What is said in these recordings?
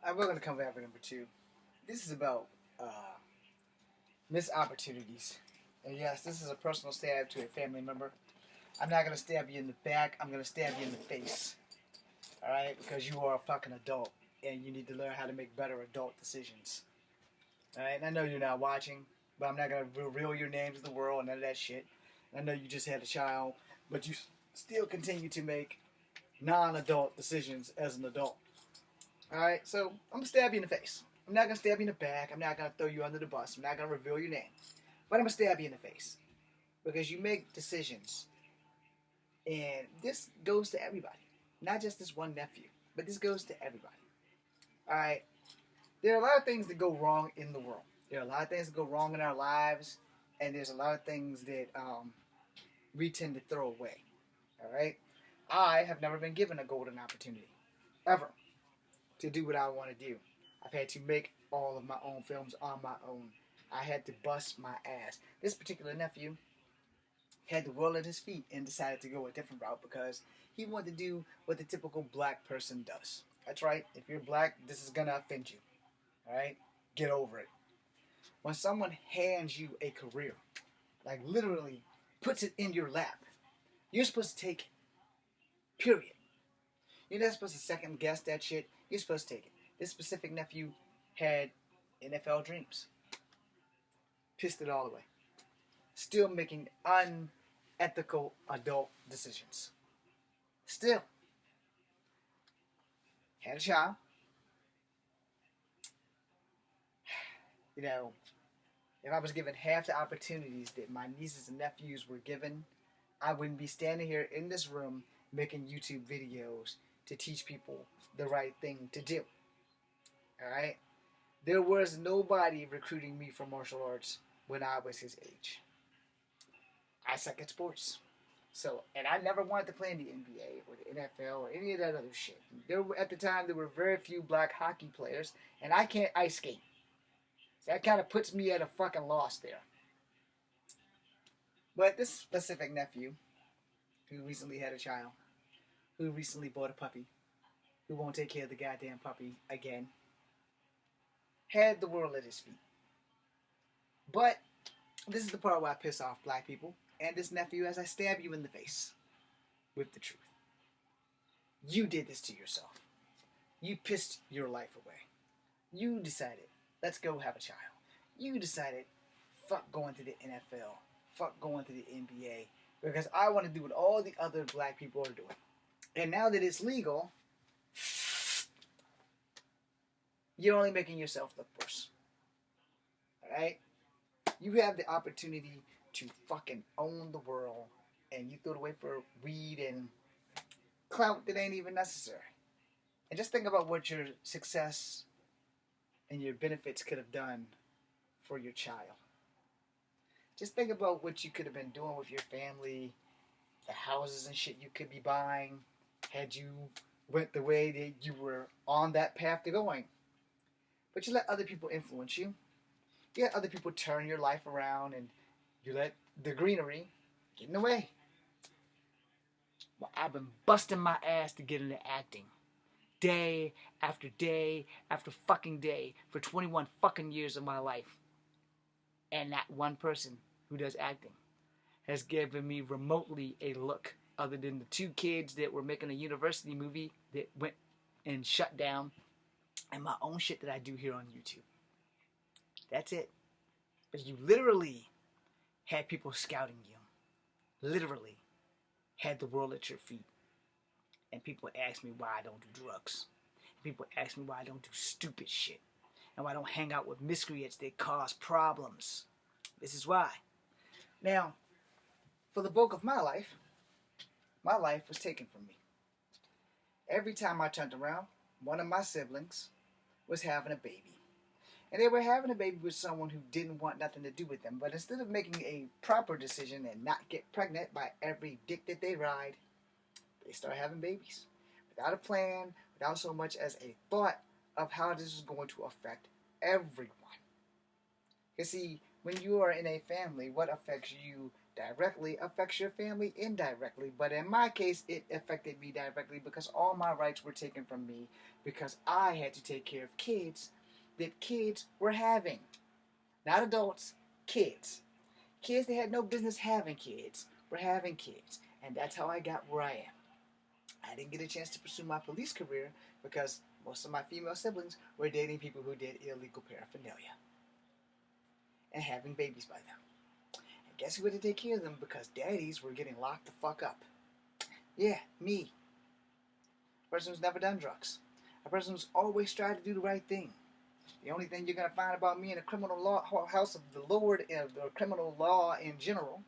We're going to come back with number two. This is about missed opportunities. And yes, this is a personal stab to a family member. I'm not going to stab you in the back. I'm going to stab you in the face. All right? Because you are a fucking adult. And you need to learn how to make better adult decisions. All right? And I know you're not watching. But I'm not going to reveal your names to the world and none of that shit. And I know you just had a child. But you still continue to make non-adult decisions as an adult. Alright, so I'm going to stab you in the face. I'm not going to stab you in the back. I'm not going to throw you under the bus. I'm not going to reveal your name. But I'm going to stab you in the face. Because you make decisions. And this goes to everybody. Not just this one nephew. But this goes to everybody. Alright, there are a lot of things that go wrong in the world. There are a lot of things that go wrong in our lives. And there's a lot of things that we tend to throw away. Alright? I have never been given a golden opportunity. Ever. To do what I want to do. I've had to make all of my own films on my own. I had to bust my ass. This particular nephew had the world at his feet and decided to go a different route because he wanted to do what the typical black person does. That's right. If you're black, this is going to offend you. Alright? Get over it. When someone hands you a career, like literally puts it in your lap, you're supposed to take it. Period. You're not supposed to second guess that shit. You're supposed to take it. This specific nephew had NFL dreams. Pissed it all away. Still making unethical adult decisions. Still. Had a child. You know, if I was given half the opportunities that my nieces and nephews were given, I wouldn't be standing here in this room making YouTube videos to teach people the right thing to do. Alright? There was nobody recruiting me for martial arts when I was his age. I suck at sports. So, and I never wanted to play in the NBA or the NFL or any of that other shit. At the time, there were very few black hockey players, and I can't ice skate. So that kind of puts me at a fucking loss there. But this specific nephew, who recently had a child, who recently bought a puppy, who won't take care of the goddamn puppy again, had the world at his feet. But this is the part where I piss off black people and this nephew as I stab you in the face with the truth. You did this to yourself. You pissed your life away. You decided, let's go have a child. You decided, fuck going to the NFL, fuck going to the NBA, because I want to do what all the other black people are doing. And now that it's legal, you're only making yourself look worse. Alright? You have the opportunity to fucking own the world, and you throw it away for weed and clout that ain't even necessary. And just think about what your success and your benefits could have done for your child. Just think about what you could have been doing with your family, the houses and shit you could be buying, had you went the way that you were on that path to going. But you let other people influence you. You let other people turn your life around, and you let the greenery get in the way. Well, I've been busting my ass to get into acting. Day after day after fucking day for 21 fucking years of my life. And not one person who does acting has given me remotely a look other than the two kids that were making a university movie that went and shut down, and my own shit that I do here on YouTube. That's it. But you literally had people scouting you. Literally had the world at your feet. And people ask me why I don't do drugs. And people ask me why I don't do stupid shit. And why I don't hang out with miscreants that cause problems. This is why. Now, for the bulk of my life was taken from me. Every time I turned around, one of my siblings was having a baby. And they were having a baby with someone who didn't want nothing to do with them. But instead of making a proper decision and not get pregnant by every dick that they ride, they start having babies. Without a plan, without so much as a thought of how this is going to affect everyone. You see, when you are in a family, what affects you directly affects your family indirectly. But in my case, it affected me directly because all my rights were taken from me because I had to take care of kids that kids were having. Not adults, kids. Kids that had no business having kids were having kids. And that's how I got where I am. I didn't get a chance to pursue my police career because most of my female siblings were dating people who did illegal paraphernalia and having babies by them. And guess who had to take care of them because daddies were getting locked the fuck up? Yeah, me. A person who's never done drugs. A person who's always tried to do the right thing. The only thing you're going to find about me in the criminal law house of the Lord and the criminal law in general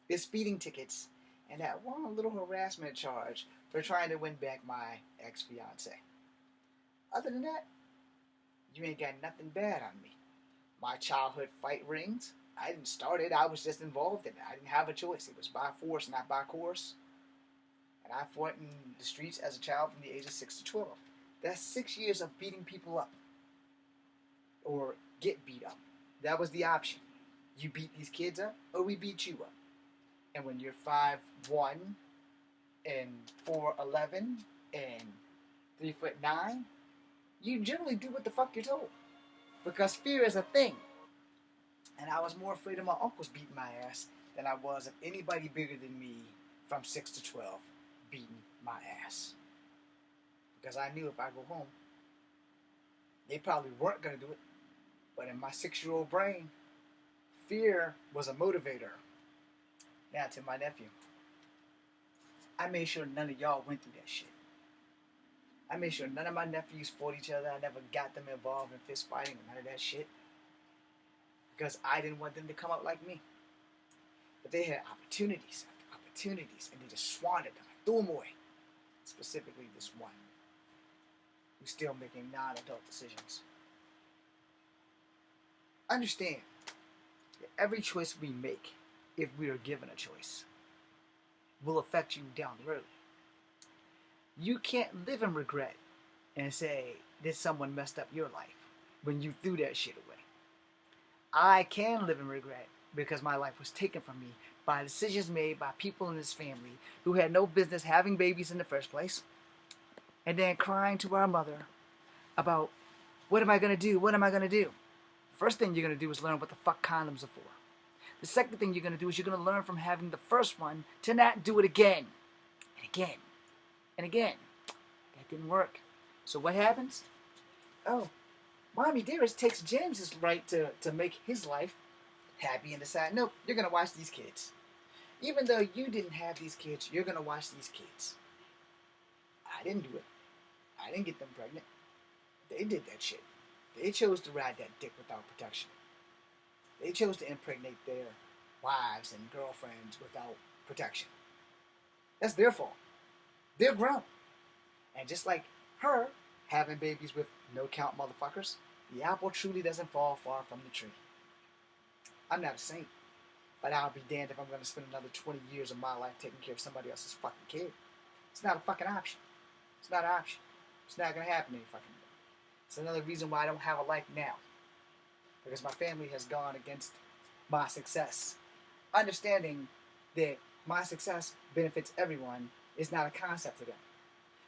is speeding tickets and that one little harassment charge for trying to win back my ex-fiance. Other than that, you ain't got nothing bad on me. My childhood fight rings, I didn't start it, I was just involved in it. I didn't have a choice. It was by force, not by course. And I fought in the streets as a child from the age of 6 to 12. That's 6 years of beating people up. Or get beat up. That was the option. You beat these kids up, or we beat you up. And when you're 5'1", and 4'11", and 3'9", you generally do what the fuck you're told. Because fear is a thing. And I was more afraid of my uncles beating my ass than I was of anybody bigger than me from 6 to 12 beating my ass. Because I knew if I go home, they probably weren't going to do it. But in my 6-year-old brain, fear was a motivator. Now to my nephew. I made sure none of y'all went through that shit. I made sure none of my nephews fought each other. I never got them involved in fist fighting or none of that shit. Because I didn't want them to come out like me. But they had opportunities after opportunities, and they just squandered them. I threw them away. Specifically this one, who's still making non-adult decisions. Understand that every choice we make, if we are given a choice, will affect you down the road. You can't live in regret and say that someone messed up your life when you threw that shit away. I can live in regret because my life was taken from me by decisions made by people in this family who had no business having babies in the first place, and then crying to our mother about, what am I going to do? What am I going to do? First thing you're going to do is learn what the fuck condoms are for. The second thing you're going to do is you're going to learn from having the first one to not do it again and again and again. That didn't work. So what happens? Oh, Mommy Dearest takes James's right to make his life happy and decide, nope, you're going to watch these kids. Even though you didn't have these kids, you're going to watch these kids. I didn't do it. I didn't get them pregnant. They did that shit. They chose to ride that dick without protection. They chose to impregnate their wives and girlfriends without protection. That's their fault. They're grown. And just like her having babies with no count motherfuckers, the apple truly doesn't fall far from the tree. I'm not a saint, but I'll be damned if I'm going to spend another 20 years of my life taking care of somebody else's fucking kid. It's not a fucking option. It's not an option. It's not going to happen any fucking way. It's another reason why I don't have a life now. Because my family has gone against my success. Understanding that my success benefits everyone is not a concept to them.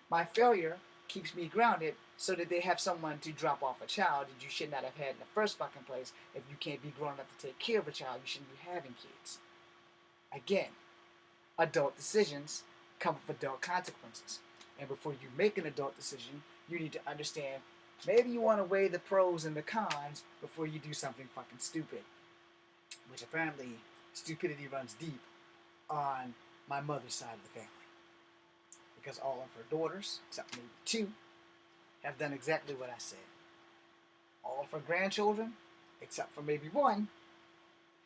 My failure keeps me grounded so that they have someone to drop off a child that you should not have had in the first fucking place. If you can't be grown up to take care of a child, you shouldn't be having kids. Again, adult decisions come with adult consequences. And before you make an adult decision, you need to understand, maybe you want to weigh the pros and the cons before you do something fucking stupid. Which apparently, stupidity runs deep on my mother's side of the family. Because all of her daughters, except maybe 2, have done exactly what I said. All of her grandchildren, except for maybe 1,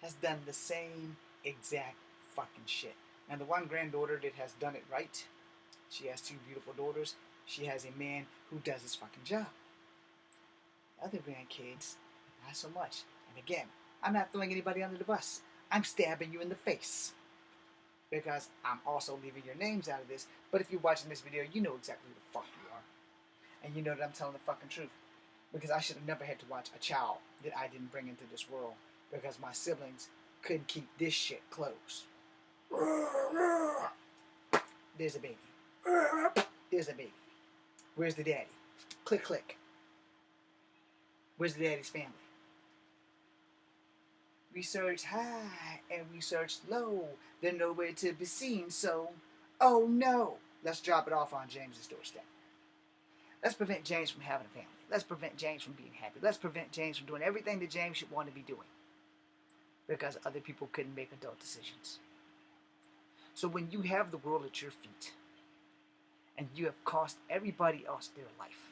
has done the same exact fucking shit. And the one granddaughter that has done it right, she has 2 beautiful daughters. She has a man who does his fucking job. Other grandkids, not so much. And again, I'm not throwing anybody under the bus. I'm stabbing you in the face. Because I'm also leaving your names out of this. But if you're watching this video, you know exactly who the fuck you are. And you know that I'm telling the fucking truth. Because I should have never had to watch a child that I didn't bring into this world. Because my siblings couldn't keep this shit closed. There's a baby. There's a baby. Where's the daddy? Click, click. Where's the daddy's family? We searched high and we searched low. They're nowhere to be seen, so, oh no. Let's drop it off on James's doorstep. Let's prevent James from having a family. Let's prevent James from being happy. Let's prevent James from doing everything that James should want to be doing. Because other people couldn't make adult decisions. So when you have the world at your feet, and you have cost everybody else their life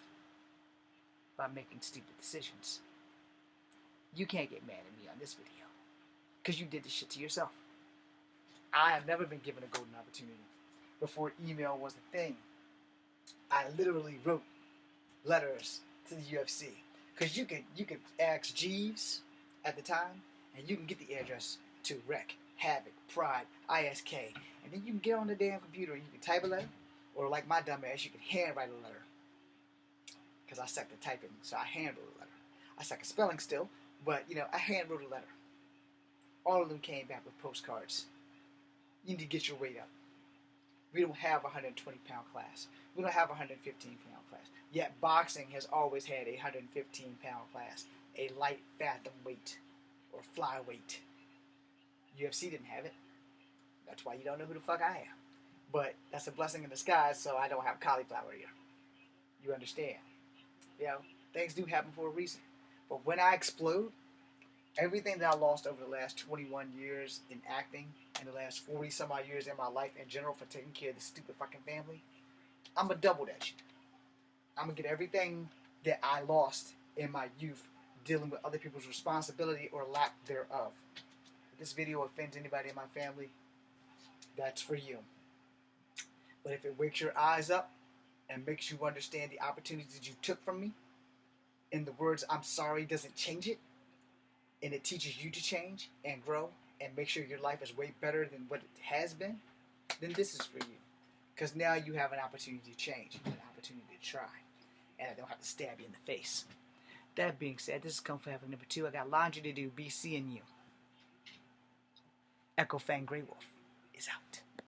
by making stupid decisions, you can't get mad at me on this video. Because you did this shit to yourself. I have never been given a golden opportunity. Before email was a thing, I literally wrote letters to the UFC. Because you could ask Jeeves at the time, and you can get the address to Rec, Havoc, Pride, ISK. And then you can get on the damn computer and you can type a letter. Or like my dumb ass, you can handwrite a letter. Because I suck at typing, so I handwrote a letter. I suck at spelling still, but I handwrote a letter. All of them came back with postcards. You need to get your weight up. We don't have a 120-pound class. We don't have a 115-pound class. Yet boxing has always had a 115-pound class. A light fathom weight or flyweight. UFC didn't have it. That's why you don't know who the fuck I am. But that's a blessing in disguise, so I don't have cauliflower ear. You understand? Things do happen for a reason. But when I explode, everything that I lost over the last 21 years in acting and the last 40 some odd years in my life in general for taking care of this stupid fucking family, I'm going to double that shit. I'm going to get everything that I lost in my youth dealing with other people's responsibility or lack thereof. If this video offends anybody in my family, that's for you. But if it wakes your eyes up and makes you understand the opportunities that you took from me, in the words I'm sorry doesn't change it, and it teaches you to change and grow and make sure your life is way better than what it has been, then this is for you. Because now you have an opportunity to change, an opportunity to try, and I don't have to stab you in the face. That being said, this is Kung Fu Havoc number 2. I got laundry to do. Be seeing you. Echo Fang Grey Wolf is out.